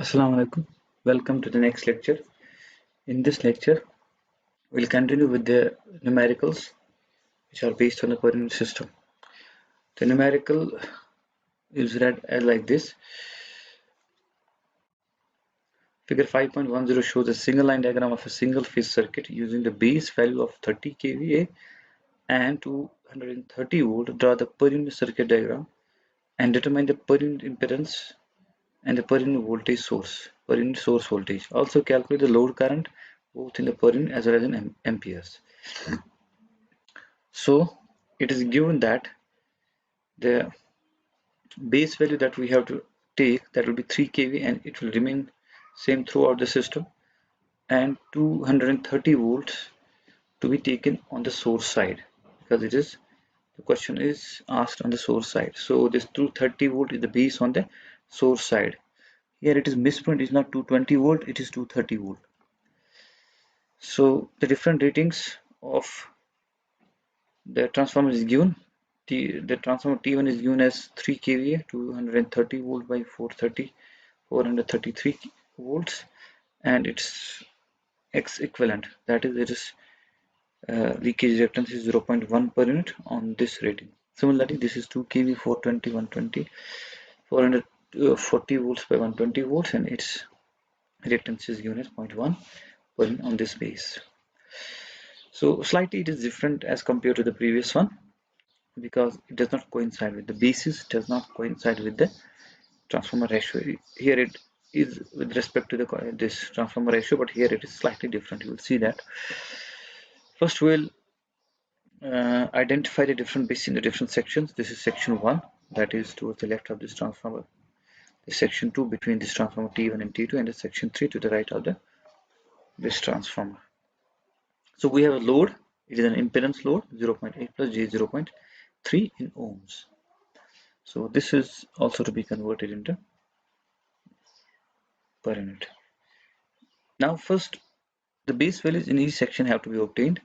Assalamu alaikum. Welcome to the next lecture. In this lecture, we'll continue with the numericals, which are based on the per unit system. The numerical is read as like this. Figure 5.10 shows a single line diagram of a single phase circuit using the base value of 30 kVA and 230 volt. Draw the per unit circuit diagram and determine the per unit impedance and the per unit voltage source, per unit source voltage. Also calculate the load current both in the per unit as well as in amperes. So it is given that the base value that we have to take, that will be 3 kV, and it will remain same throughout the system, and 230 volts to be taken on the source side, because the question is asked on the source side. So this 230 volt is the base on the source side. Here it is misprint, is not 220 volt, it is 230 volt. So the different ratings of the transformer is given. The transformer T1 is given as 3 kVA, 230 volt by 433 volts, and its X equivalent, that is, it is leakage reactance is 0.1 per unit on this rating. Similarly, this is 2 kV, 420, 120, 440 volts by 120 volts, and its reactance is given as 0.1 per unit on this base. So slightly it is different as compared to the previous one, because it does not coincide with the basis, does not coincide with the transformer ratio. Here it is with respect to this transformer ratio, but here it is slightly different. You will see that. First we'll identify the different bits in the different sections. This is section 1, that is towards the left of this transformer. The section 2 between this transformer T1 and T2, and the section 3 to the right of this transformer. So we have a load. It is an impedance load 0.8 plus j 0.3 in ohms. So this is also to be converted into per unit. Now first, the base values in each section have to be obtained.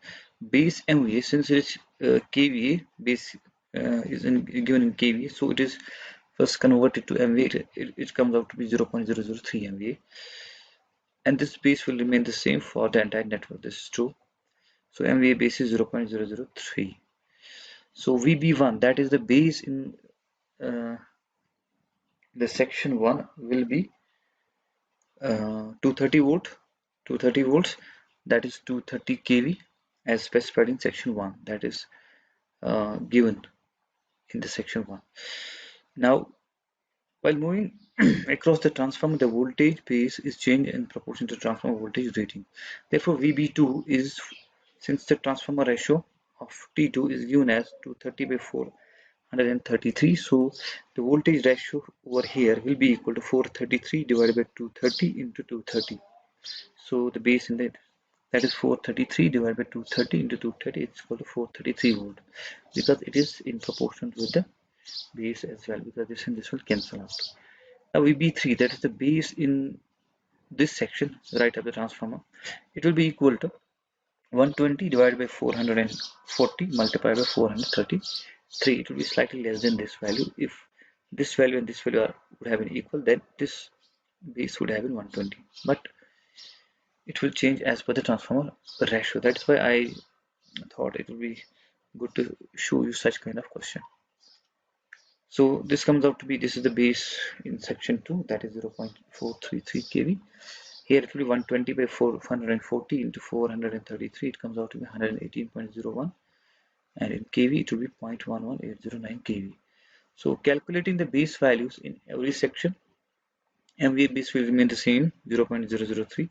Base MVA, since it is kVA, base is given in kVA, so it is first converted to MVA. It comes out to be 0.003 MVA, and this base will remain the same for the entire network. This is true. So MVA base is 0.003. So VB1, that is the base in the section 1, will be 230 volts, that is 230 kV as specified in section 1, that is given in the section 1. Now while moving across the transformer, the voltage base is changed in proportion to transformer voltage rating. Therefore VB2 is, since the transformer ratio of T2 is given as 230 by 433, so the voltage ratio over here will be equal to 433 divided by 230 into 230. So the base in that is 433 divided by 230 into 230, it's equal to 433 volt, because it is in proportion with the base as well, because this and this will cancel out. Now VB3, that is the base in this section right of the transformer, it will be equal to 120 divided by 440 multiplied by 433. It will be slightly less than this value. If this value and this value would have been equal, then this base would have been 120, but it will change as per the transformer ratio. That's why I thought it would be good to show you such kind of question. So this comes out to be, this is the base in section 2, that is 0.433 kV. Here it will be 120 by 440 into 433, it comes out to be 118.01, and in kV it will be 0.11809 kV. So calculating the base values in every section, MVA base will remain the same, 0.003,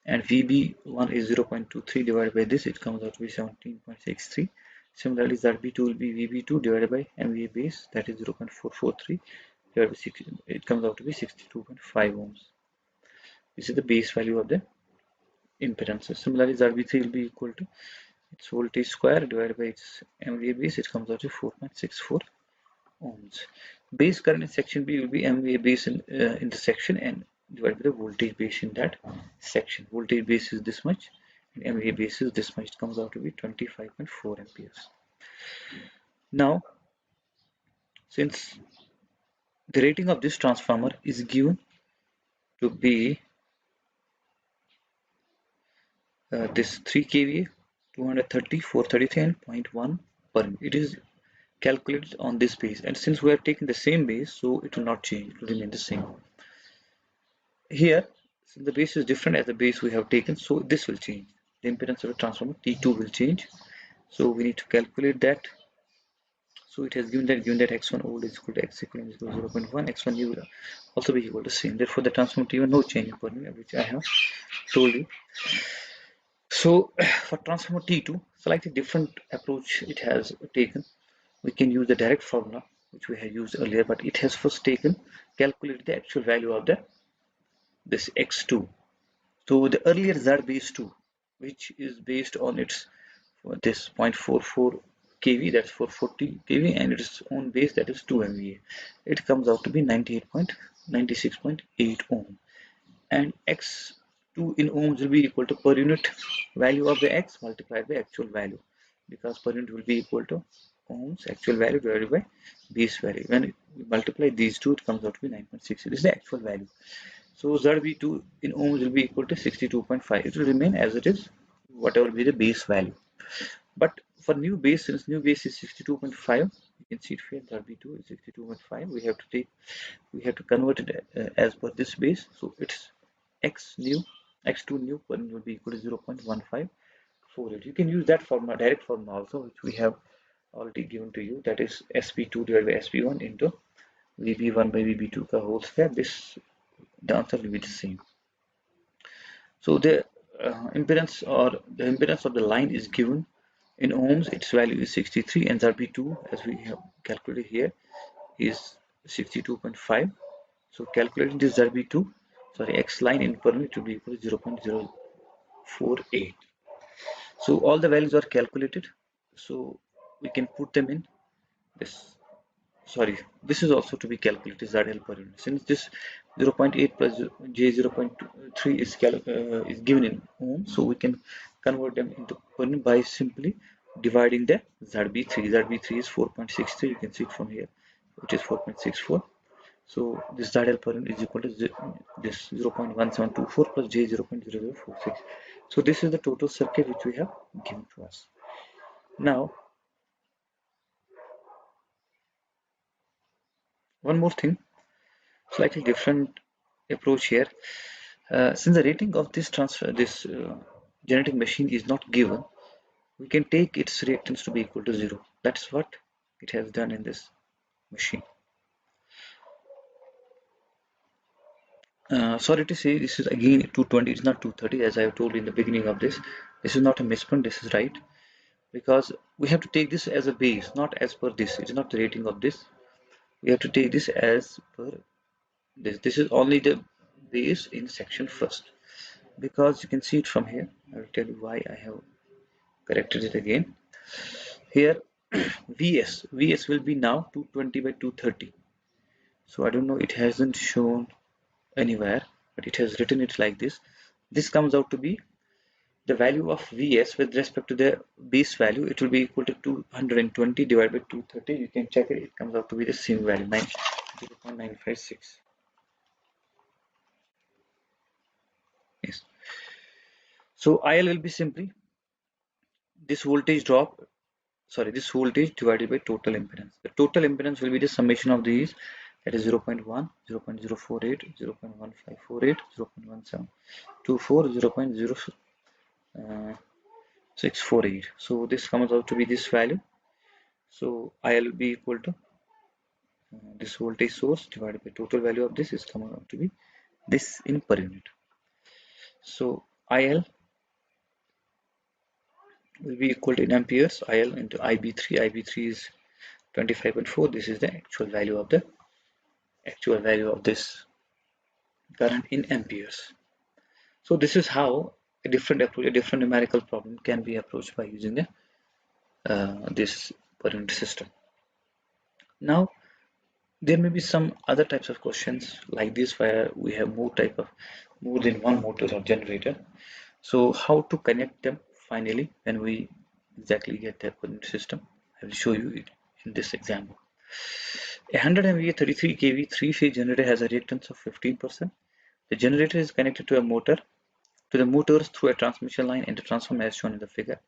and VB1 is 0.23 divided by this, it comes out to be 17.63. Similarly, ZB2 will be VB2 divided by MVA base, that is 0.443 divided by 6, it comes out to be 62.5 ohms. This is the base value of the impedances. Similarly, ZB3 will be equal to its voltage square divided by its MVA base, it comes out to 4.64 ohms. Base current in section B will be MVA base in the section and divided by the voltage base in that section. Voltage base is this much and MVA base is this much. It comes out to be 25.4 amperes. Now, since the rating of this transformer is given to be this 3 kVA, 230, 433 and zero point 0.1 per unit. It is calculated on this base, and since we are taking the same base, so it will not change, it will remain the same. Here, since the base is different as the base we have taken, so this will change. The impedance of the transformer T2 will change. So we need to calculate that. So it has given that x1 old is equal to x equivalent is equal to 0.1, x1 new will also be equal to same. Therefore, the transformer T1 no change in per unit, which I have told you. So for transformer T2, slightly different approach it has taken. We can use the direct formula which we have used earlier, but it has first calculated the actual value of this x2. So the earlier Z base 2, which is based on its this 0.44 kV, that's 440 kV, and its own base, that is 2 MVA. It comes out to be 96.8 ohm, and x2 in ohms will be equal to per unit value of the x multiplied by actual value, because per unit will be equal to ohms actual value divided by base value. When we multiply these two, it comes out to be 9.6. This is the actual value. So ZB2 in ohms will be equal to 62.5. It will remain as it is, whatever be the base value. But for new base, since new base is 62.5, you can see it here, ZB2 is 62.5. We have to convert it as per this base. So it's x2 new per unit will be equal to 0.1548. You can use that formula, direct formula also, which we have already given to you. That is SP2 divided by SP1 into VB1 by VB2 ka whole square. The answer will be the same. So the impedance of the line is given in ohms. Its value is 63, and ZB2, as we have calculated here, is 62.5. So calculating this ZB2, sorry, X line in per unit will be equal to 0.048. So all the values are calculated. So we can put them in this. Sorry, this is also to be calculated ZL per unit. Since this 0.8 plus J 0.3 is given in ohm, so we can convert them into per unit by simply dividing the ZB3. ZB3 is 4.63. You can see it from here, which is 4.64. So this ZL per unit is equal to this 0.1724 plus J 0.0046. So this is the total circuit which we have given to us. Now, one more thing, slightly different approach here. Since the rating of this generating machine is not given, we can take its reactance to be equal to 0. That's what it has done in this machine. Sorry to say, this is again 220. It's not 230, as I have told you in the beginning of this. This is not a misprint. This is right, because we have to take this as a base, not as per this. It's not the rating of this. We have to take this as per this. This is only the base in section first, because you can see it from here. I will tell you why I have corrected it again. Here VS will be now 220 by 230. So I don't know, it hasn't shown anywhere, but it has written it like this. This comes out to be the value of Vs with respect to the base value. It will be equal to 220 divided by 230. You can check it. It comes out to be the same value, 0.956. Yes. So IL will be simply this voltage divided by total impedance. The total impedance will be the summation of these, that is 0.1, 0.048, 0.1548, 0.1724, 0.0648. So this comes out to be this value. So IL will be equal to this voltage source divided by total value of this is coming out to be this in per unit. So IL will be equal to in amperes, IL into IB3. IB3 is 25.4. This is the actual value of this current in amperes. So this is how a different numerical problem can be approached by using this per unit system. Now, there may be some other types of questions like this where we have more than one motor or generator. So how to connect them finally when we exactly get the per unit system? I will show you it in this example. A 100 MVA 33 kV three-phase generator has a reactance of 15%. The generator is connected to the motors through a transmission line and the transformer as shown in the figure.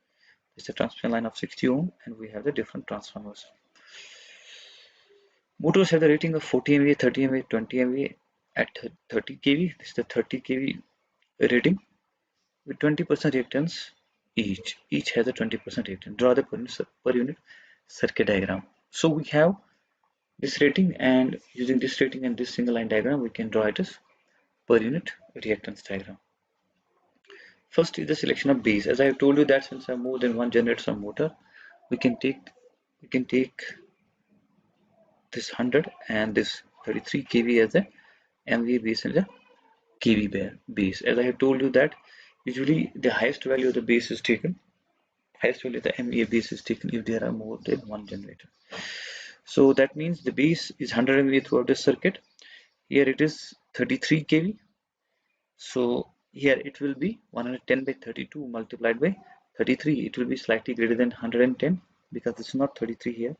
It's a transmission line of 60 ohm and we have the different transformers. Motors have the rating of 40 MVA, 30 MVA, 20 MVA at 30 kV. This is the 30 kV rating with 20% reactance each. Each has a 20% reactance. Draw the per unit circuit diagram. So we have this rating, and using this rating and this single line diagram, we can draw it as per unit reactance diagram. First is the selection of base. As I have told you that since I have more than one generator or motor, we can take this 100 and this 33 kV as the MVA base and the kV base. As I have told you that usually the highest value of the base is taken, highest value of the MVA base is taken if there are more than one generator. So that means the base is 100 MVA throughout the circuit. Here it is 33 kV. So here it will be 110 by 32 multiplied by 33. It will be slightly greater than 110 because it's not 33 here.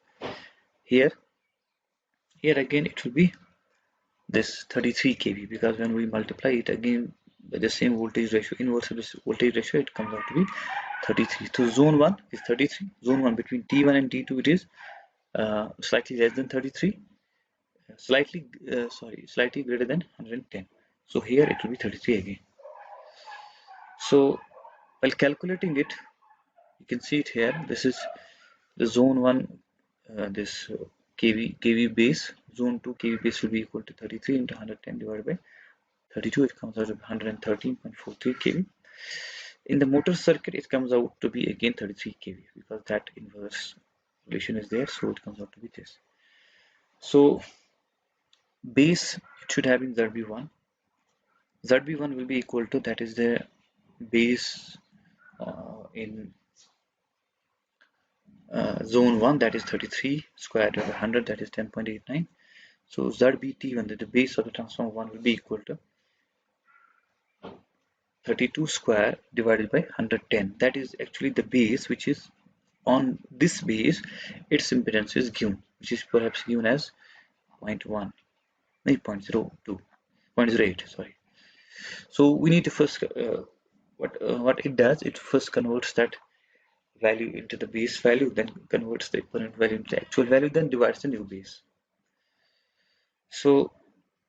Here again it will be this 33 kV because when we multiply it again by the same voltage ratio, inverse of this voltage ratio, it comes out to be 33. So zone 1 is 33. Zone 1 between T1 and T2 it is slightly less than 33. Slightly greater than 110. So here it will be 33 again. So while calculating it, you can see it here. This is the zone 1, this kV base. Zone 2 kV base will be equal to 33 into 110 divided by 32. It comes out to 113.43 kV. In the motor circuit, it comes out to be again 33 kV because that inverse relation is there. So it comes out to be this. So base, it should have in ZB1. ZB1 will be equal to, that is the base in zone 1, that is 33 square root of 100, that is 10.89. So ZBT1, the base of the transformer 1 will be equal to 32 square divided by 110. That is actually the base which is on this base, its impedance is given, which is perhaps given as 0.1, no, 0.02, 0.08, sorry. So we need to first, what it does, it first converts that value into the base value, then converts the equivalent value into the actual value, then divides the new base. So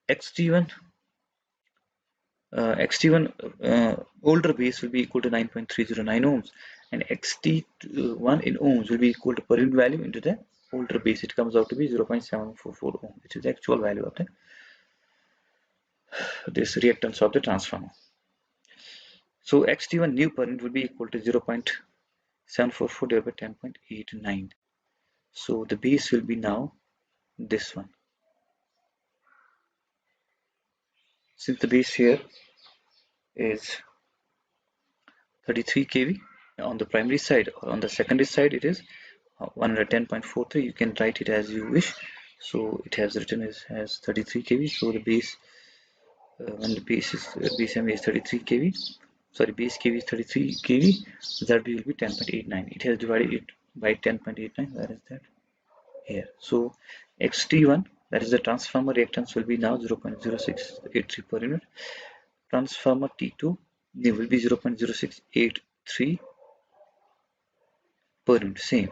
xt1 older base will be equal to 9.309 ohms, and xt1 in ohms will be equal to per unit value into the older base. It comes out to be 0.744 ohm, which is the actual value of this reactance of the transformer. So xt1 new per unit will be equal to 0.744 divided by 10.89. So the base will be now this one. Since the base here is 33 kV on the primary side, or on the secondary side it is 110.43. You can write it as you wish. So it has written as 33 kV. So the base, when the base MVA is 33 kV, sorry, base kV is 33 kV, ZB will be 10.89. It has divided it by 10.89. Where is that? Here. So xt1, that is the transformer reactance, will be now 0.0683 per unit. Transformer T2 they will be 0.0683 per unit, same,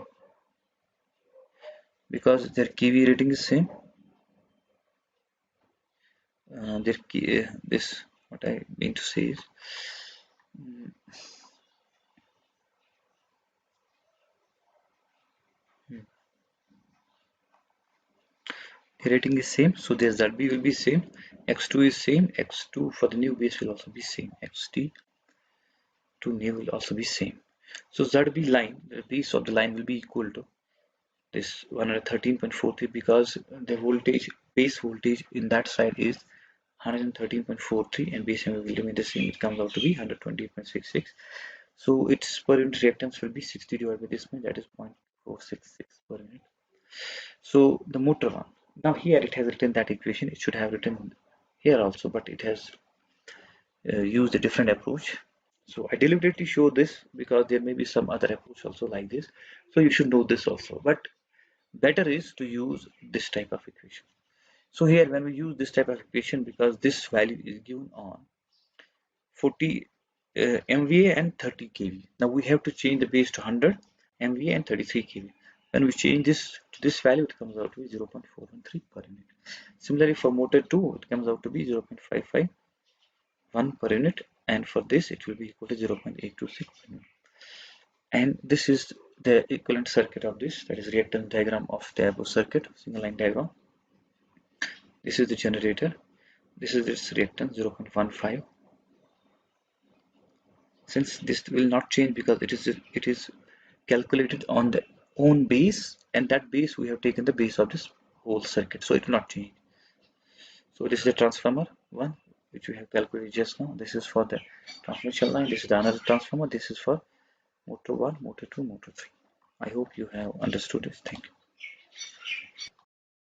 because their kV rating is same. This, what I mean to say is, the rating is same, so their ZB will be same, X2 is same, X2 for the new base will also be same, XT to new will also be same. So ZB line, the base of the line will be equal to this 113.43 because the voltage, base voltage in that side is 113.43 and base MV will remain the same. It comes out to be 120.66. So its per unit reactance will be 60 divided by this point, that is 0.466 per unit. So the motor one. Now here it has written that equation. It should have written here also, but it has used a different approach. So I deliberately show this because there may be some other approach also like this. So you should know this also. But better is to use this type of equation. So here when we use this type of equation, because this value is given on 40 MVA and 30 kV. Now we have to change the base to 100 MVA and 33 kV. When we change this to this value, it comes out to be 0.413 per unit. Similarly, for motor 2, it comes out to be 0.551 per unit, and for this, it will be equal to 0.826 per unit. And this is the equivalent circuit of this, that is reactance diagram of the above circuit, single line diagram. This is the generator. This is its reactance 0.15. Since this will not change because it is calculated on the own base, and that base we have taken the base of this whole circuit, so it will not change. So this is the transformer one which we have calculated just now. This is for the transmission line. This is the another transformer. This is for motor 1, motor 2, motor 3. I hope you have understood this. Thank you.